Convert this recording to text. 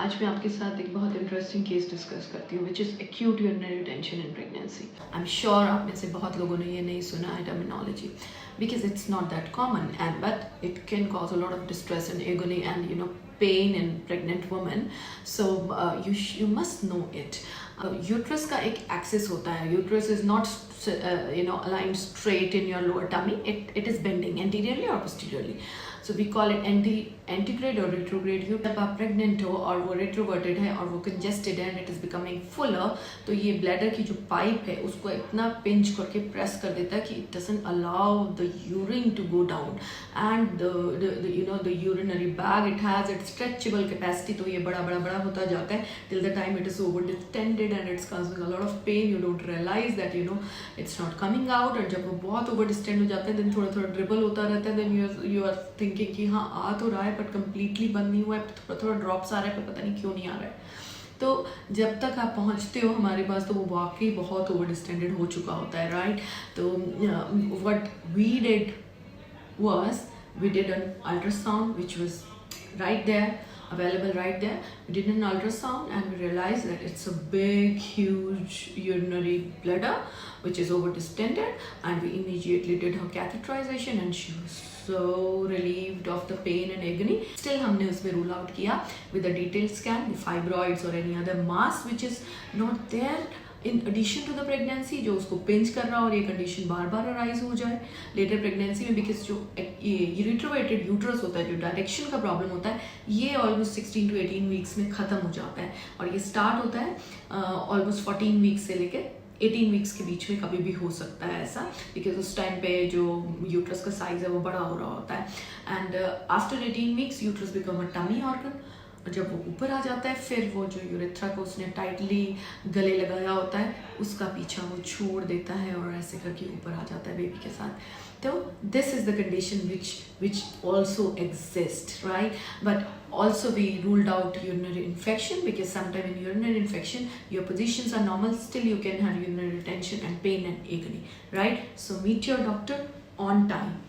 आज मैं आपके साथ एक बहुत इंटरेस्टिंग केस डिस्कस करती हूँ which is acute urinary retention in pregnancy. I am sure आप में से बहुत लोगों ने ये नहीं सुना है terminology because it's not that common but it can cause a lot of distress and agony and pain in pregnant women. So you must know it. Uterus का एक axis होता है. Uterus is not aligned straight in your lower tummy. It is bending anteriorly or posteriorly. So we call it antegrade or retrograde. जब आप pregnant हो और वो retroverted है और वो congested है and it is becoming fuller, तो ये bladder की जो pipe है उसको इतना pinch करके press कर देता है कि it doesn't allow the urine to go down and the urinary bag, it has its stretchable capacity, तो ये बड़ा होता जाता है till the time it is over distended and it's causing a lot of pain. You don't realize that it's not coming out. और जब वो बहुत over distend हो जाता है then थोड़ा dribble होता रहता है, then you are thinking कि हाँ आ तो रहा है but completely बंद नहीं हुआ है, थोड़ा ड्रॉप्स आ रहा है पर पता नहीं क्यों नहीं आ रहा है. तो जब तक आप पहुंचते हो हमारे पास तो वो वाकई बहुत ओवर डिस्टेंडेड हो चुका होता है, राइट. तो what we did was we did an ultrasound which was right there, available right there. We did an ultrasound and we realized that it's a big huge urinary bladder which is over distended, and we immediately did her catheterization and she was so relieved of the pain and agony. Still हमने उसमें rule out किया with a detailed scan the fibroids or any other mass which is not there in addition to the pregnancy जो उसको pinch कर रहा और ये condition बार arise हो जाए लेटर प्रेगनेंसी में, बिकॉज जो ये रिट्रोवेटेड यूट्रस होता है, जो डायरेक्शन का प्रॉब्लम होता है, ये ऑलमोस्ट 16 to 18 वीक्स में ख़त्म हो जाता है और ये स्टार्ट होता है ऑलमोस्ट 14 वीक्स से लेकर 18 वीक्स के बीच में कभी भी हो सकता है ऐसा, बिकॉज उस टाइम पे जो यूट्रस का साइज है वो बड़ा हो रहा होता है. And after 18 weeks uterus become a tummy organ. जब वो ऊपर आ जाता है फिर वो जो यूरेथ्रा को उसने टाइटली गले लगाया होता है उसका पीछा वो छोड़ देता है और ऐसे करके ऊपर आ जाता है बेबी के साथ. तो this is the condition which also exists, right? But also we ruled out urinary infection because sometime in urinary infection your positions are normal, still you can have urinary retention and pain and agony, right? So meet your doctor on time.